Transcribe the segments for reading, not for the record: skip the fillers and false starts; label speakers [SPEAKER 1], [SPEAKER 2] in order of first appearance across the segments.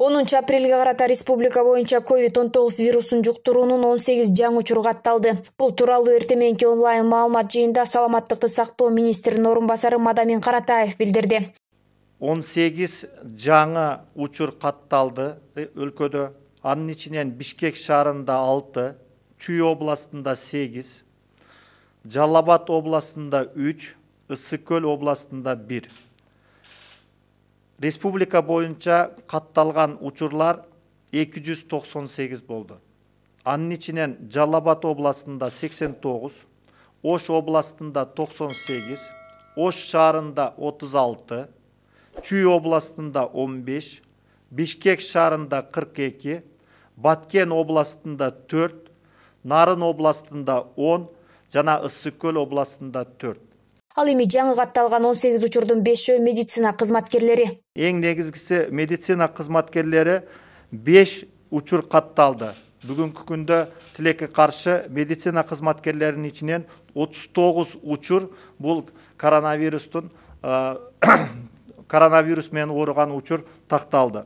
[SPEAKER 1] 10 апрелге карата республика боюнча COVID-19 вирусун жуктуруунун 18 жаңы учуру катталды. Бул тууралуу эртең мененки онлайн маалымат жыйында саламаттыкты сактоо министринин орун басары Мадамин Каратаев билдирди.
[SPEAKER 2] 18 жаңы учур катталды өлкөдө. Анын ичинен Бишкек шаарында 6, Чүй областында 8, Жалал Абад областында 3, Ысык Көл областында 1. Республика боюнча катталган учурлар 298 болду. Анын ичинен Жалал Абад областында 89, Ош областында 98, Ош шаарында 36, Чүй областында 15, Бишкек шаарында 42, Баткен областында 4, Нарын областында 10 жана Ысык Көл областында 4.
[SPEAKER 1] Ал эми жаңы катталган 18 учурдун 5 медицина кызматкерлери.
[SPEAKER 2] Эң негизгиси медицина кызматкерлери 5 учур катталды. Бүгүнкү күндө тилекке каршы медицина кызматкерлеринин ичинен 39 учур бул коронавирус менен ооруган учур такталды.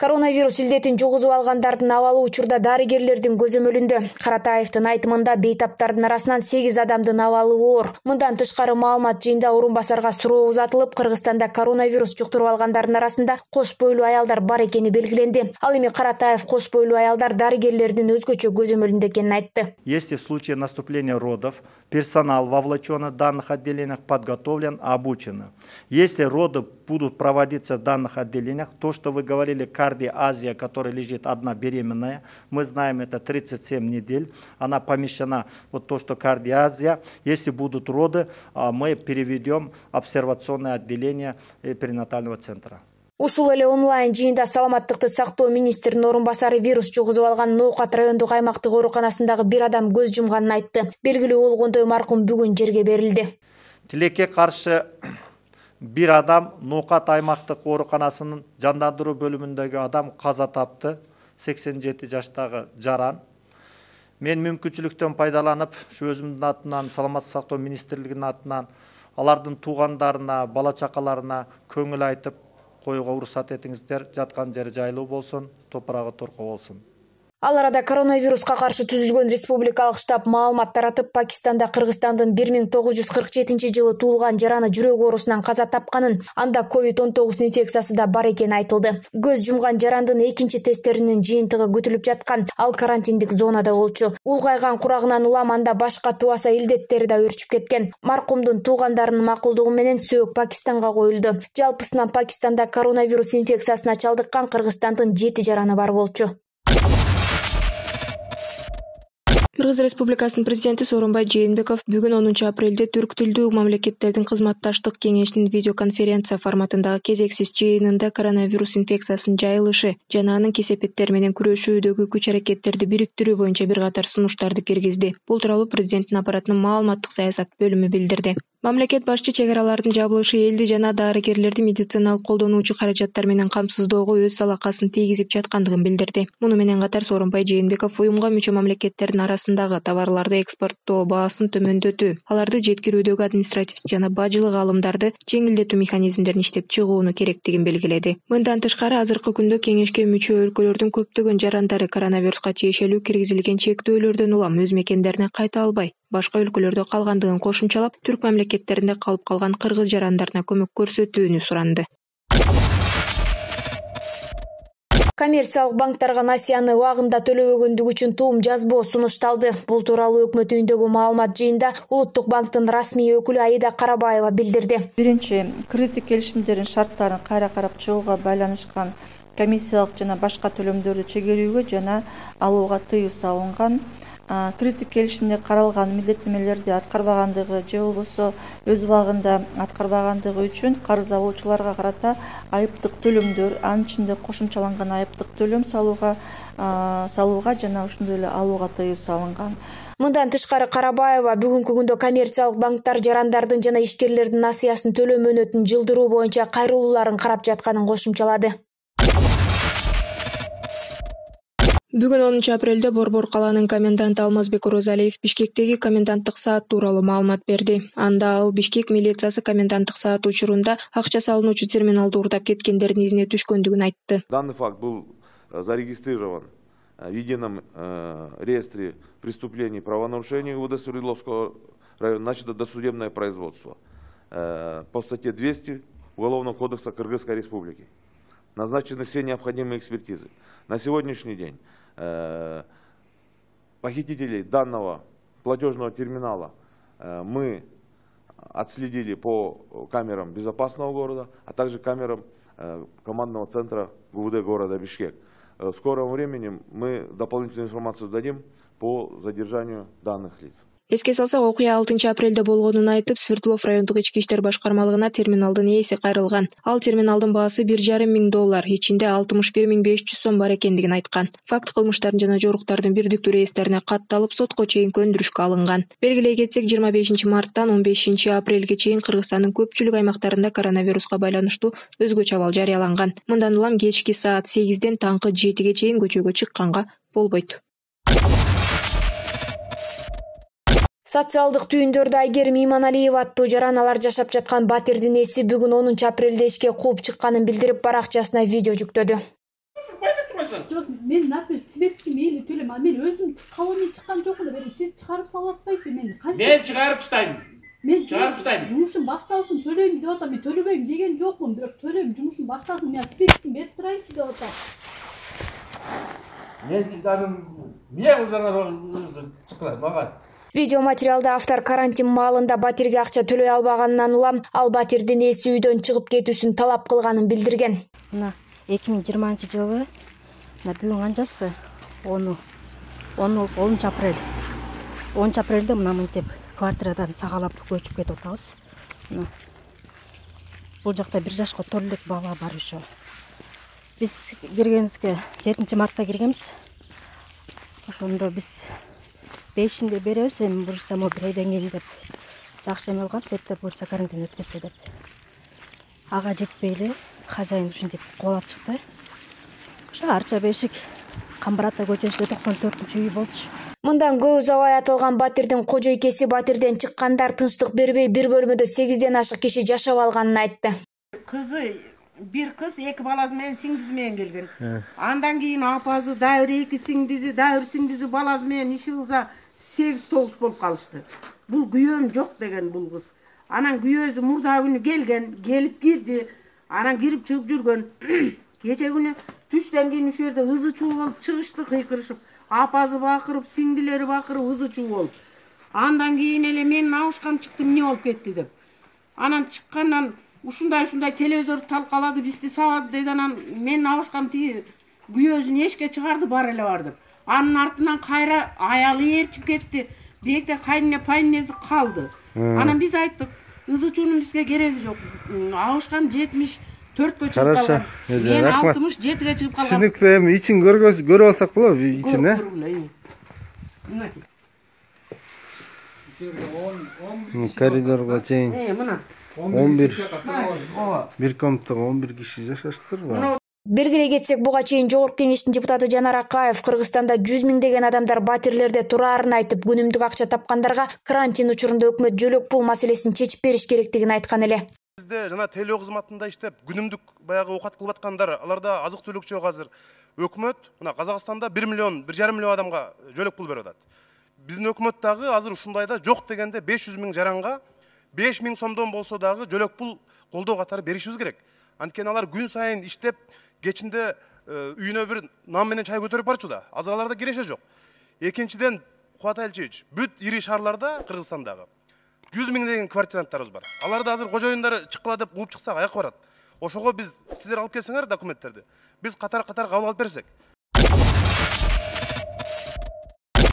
[SPEAKER 1] Коронавирус илдетин жугузуп алгандардын абалы учурда дарыгерлердин көзөмөлүндө. Каратаевдин айтымында бейтаптардын арасынан 8 адамдын абалы оор. Мындан тышкары маалымат жыйында орун басарга суроо узатылып, Кыргызстанда коронавирус жуктуруп алгандардын арасында кош бойлуу аялдар бар экени белгиленди. Ал эми Каратаев кош бойлуу аялдар дарыгерлердин өзгөчө көзөмөлүндө экенин айтты.
[SPEAKER 2] Если в случае наступления родов персонал вовлеченный в данных отделениях подготовлен, обучен. Если роды будут проводиться в данных отделениях, то, что вы говорили, кардиазия, которая лежит одна беременная, мы знаем, это 37 недель, она помещена, вот то, что кардиазия, если будут роды, мы переведем в обсервационное отделение перинатального центра.
[SPEAKER 1] Ушул эле онлайн жыйында саламаттыкты сактоо министринин орун басары вирус жугузуп алган Ноокат райондук аймактык ооруканасындагы бир адам көз жумганын айтты. Белгилүү болгондой маркум бүгүн жерге берилди.
[SPEAKER 2] Тилекке каршы бир адам Ноокат аймактык ооруканасынын жандандыруу бөлүмүндөгү адам каза тапты. 87 жаштагы жаран. Мен мүмкүнчүлүктөн пайдаланып, өзүмдүн атынан, саламаттык сактоо министрлигинин атынан алардын туугандарына, бала чакаларына көңүл айтып коюуга уруксат этиңиздер, жаткан жери жайлуу болсун, топурагы торко болсун.
[SPEAKER 1] Ал арада коронавируска каршы түзүлгөн республикалык штаб маалымат таратып, Пакистанда Кыргызстандын 1947-жылы туулган жараны жүрөк оорусунан каза тапканын, анда COVID-19 инфекциясы да бар экени айтылды. Көз жумган жарандын экинчи тесттеринин жыйынтыгы күтүлүп жаткан, ал карантиндик зонада болчу. Улгайган курагынан улам анда башка туаса илдеттери да өрчүп кеткен. Маркумдун туугандарынын макулдугу менен сөөгү Пакистанга коюлду. Жалпысынан Пакистанда коронавирус инфекциясына чалдыккан Кыргызстандын 7 жараны бар болчу.
[SPEAKER 3] Кыргыз Республикасынын президенти Сооронбай Жээнбеков бүгүн 10 апрелде түрк тилдүү мамлекеттердин кызматташтык кеңешинин видеоконференция форматындагы кезексиз жыйынында коронавирус инфекциясынын жайылышы жана анын кесепеттери менен күрөшүүдөгү күч-аракеттерди бириктирүү боюнча бир катар сунуштарды киргизди. Бул тууралуу президенттин аппаратынын маалыматтык саясат бөлүмү билдирди. Мамлекет башчы чек аралардын жабылышы элди жана дарыгерлерди медициналык колдонуучу каражаттар менен камсыздоого өз салакасын тийгизип жаткандыгын билдирди. Муну менен катар Сооронбай Жээнбеков уюмга мүчө мамлекеттердин арасындагы товарларды экспорттоо баасын төмөндөтүү, аларды жеткирүүдөгү административдик жана бажылык алымдарды жеңилдетүү механизмдерин иштеп чыгууну керектигин белгиледи. Мындан тышкары азыркы күндө кеңешке мүчө өлкөлөрдүн көптөгөн жарандары коронавируска тиешелүү киргизилген чектөөлөрдөн улам өз мекендерине кайта албай, башка өлкөлөрдө калгандыгын кошумчалап, түрк мамлекеттеринде калып калган кыргыз жарандарына көмөк көрсөтүүнү суранды.
[SPEAKER 1] Коммерциялык банктарга насыяны убагында төлөбөгөндүгү үчүн туум жазбоо сунушталды. Бул тууралуу өкмөт үйүндөгү маалымат жыйында Улуттук банктын расмий өкүлү Аида Карабаева билдирди.
[SPEAKER 4] Биринчи, кредиттик келишимдердин шарттарын кайра карап чыгууга байланышкан комиссиялык жана башка төлөмдөрдү чегерүүгө жана алууга тыюу салынган. Кредиттик келишимде каралган милдеттенмелерди аткарбагандыгы же болбосо өз убагында аткарбагандыгы үчүн карыз алуучуларга карата айыптык төлөмдөр, анын ичинде кошумчаланган айыптык төлөм салууга жана ошондой эле алууга тыюу салынган.
[SPEAKER 1] Мындан тышкары Карабаева бүгүнкү күндө коммерциялык банктар жарандардын жана ишкерлердин насыясын төлөө мөөнөтүн жылдыруу боюнча кайрылууларын карап жатканын кошумчалады.
[SPEAKER 3] Бүгүн 10 апрелде Борбор калаанын коменданты Алмазбек Орозалиев Бишкектеги коменданттык саат тууралуу маалымат берди. Анда ал Бишкек милициясы коменданттык саат учурунда акча салынуучу терминалды уурдап кеткендердин изине түшкөндүгүн айтты.
[SPEAKER 5] Данный факт был зарегистрирован в едином реестре преступлений и правонарушений УВД Свердловского района. Начато досудебное производство по статье 200 Уголовного кодекса Кыргызской Республики. Назначены все необходимые экспертизы. На сегодняшний день похитителей данного платежного терминала мы отследили по камерам безопасного города, а также камерам командного центра ГУВД города Бишкек. В скором времени мы дополнительную информацию дадим по задержанию данных лиц.
[SPEAKER 3] Эске салсак, окуя 6 апрелде болгонун айтып, Свердлов райондук ички иштер башкармалыгына терминалдын ээси кайрылган. Ал терминалдын баасы $1,5 миң, ичинде 61.500 сом бар экендигин айткан. Факт кылмыштардын жана жоруктардын бирдиктүү реестерине катталып, сотко чейин көндүрүшкө алынган. Белгилей кетсек, 25 марттан 15 апрелге чейин Кыргызстандын көпчүлүк аймактарында коронавируска байланыштуу өзгөчө абал жарыяланган. Мындан улам кечки саат 8ден таңкы 7ге чейин көчөгө чыкканга болбойт.
[SPEAKER 1] Социалдык түйүндөрдө Айгерим Иманалиева аттуу жараналар жашап жаткан батирдин ээси бүгүн 10 апрелде ишке кууп чыкканын билдирип, баракчасына видео жүктөдү.
[SPEAKER 6] Мен например светки мейли төлөм, мен өзүм колония чыккан жокмун, сиз чыгарып салып атпайсызбы? Мен
[SPEAKER 7] чыгарып тастайм.
[SPEAKER 6] Мен чыгарып тастайм. Жумушум башталсын, төлөйм деп атам. Мен төлөбөйм деген жокмун, бирок төлөйм, жумушум башталсын, мен светки берип турайынчы деп атам.
[SPEAKER 7] Мен мен узаңар чыккылайм, мага.
[SPEAKER 1] Видео материалда автор карантин маалында батирге акча төлөй албаганынан улам ал батирдин ээси үйдөн чыгып кетүүсүн талап кылганын билдирген.
[SPEAKER 8] Мына 2020 жылы бүгүн канчасы 10 апрель. 10 апрелде мына мынтип квартирадан сагалап көчүп кетип атабыз. Мына бул жакта 1 жашка толук бала бар ошо. Биз киргенибизге 7 мартта киргенбиз. Ошондо биз 5-inde беребиз, эми бурса бир айдан кийин деп жакшы эме кылган, сетте бурса карантин өткөзсө деп. Ага жетпей эле хозяин ушинтип кубалап чыкты. Ошо Арча Бешик Камбарата көчөсүндө 94-үй болчу.
[SPEAKER 1] Мындан көп убай атылган батирдин кожойкеси батирден чыккандар тынчтык бербей бир бөлмөдө 8ден ашык киши жашап алганын айтты.
[SPEAKER 9] Кызы бир кыз 2 баласы менен сиңдиси менен келген. Андан кийин апасы дайыр 2 сиңдиси, дайыр сиңдиси баласы менен иши кылса 8-9 болуп калышты. Бул күйөөм жок деген бул кыз. Анан күйөөсү мурда күнү келген, келип кирди. Анан кирип чыгып жүргөн. Кече күнү түштөн кийин ушул жерде ызы чуу болуп чыгышты, кыйкырышып. Апасы бакырып, сиңдилери бакырып, ызы чуу болуп. Андан кийин эле мен наушкам чыкты, эмне болуп кетти деп. Анан чыккандан ушундай телевизор талкалады, бизди сабады дейт. Анан мен наушкам тиги күйөөсүн эшикке чыгарды, бар эле бар деп. Анын артынан кайра аялы ээрчип кетти. Бекте кайнына пайнеси калды. Анан биз айттык, ызы чуунун бизге кереги жок. Алышкан 74кө чыгып калган. Мен 67ге чыгып калган.
[SPEAKER 10] Түшүнүктүү, эми ичин көрүп алсак болобу, ичин, коридорго чейин.
[SPEAKER 9] Мына
[SPEAKER 10] 11 комнатага 11 киши жашаштыр.
[SPEAKER 1] Белгилей кетсек, буга чейин Жогорку Кеңештин депутаты Жанар Акаев Кыргызстанда 100 миңдеген адамдар батирлерде турарын айтып, күнүмдүк акча тапкандарга карантин учурунда өкмөт жөлөк пул маселесин чечип бериш керектигин айткан эле.
[SPEAKER 11] Бизде жана телөө кызматында иштеп, күнүмдүк баягы оокат кылып аткандар, аларда азык түлүк жок азыр. Өкмөт мына Казакстанда 1 миллион, 1,5 миллион адамга жөлөк пул берип атат. Биздин өкмөт дагы азыр ушундайда жок дегенде 500 миң жаранга 5 миң сомдон болсо дагы жөлөк пул колдоо катары беришибиз керек. Анткени алар күн сайын иштеп, кечинде үйүнө бир нан менен чай көтөрүп барчу да. Азыр аларда киреше жок. Экинчиден, Кубат Элчевич, бүт ири шаарларда Кыргызстандагы 100 миң деген квартиранттарыбыз бар. Аларда азыр кожоюндары чыккыла деп кууп чыксак аяк барат. Ошого биз сиздер алып келсеңер документтерди. Биз катар кабыл алып берсек.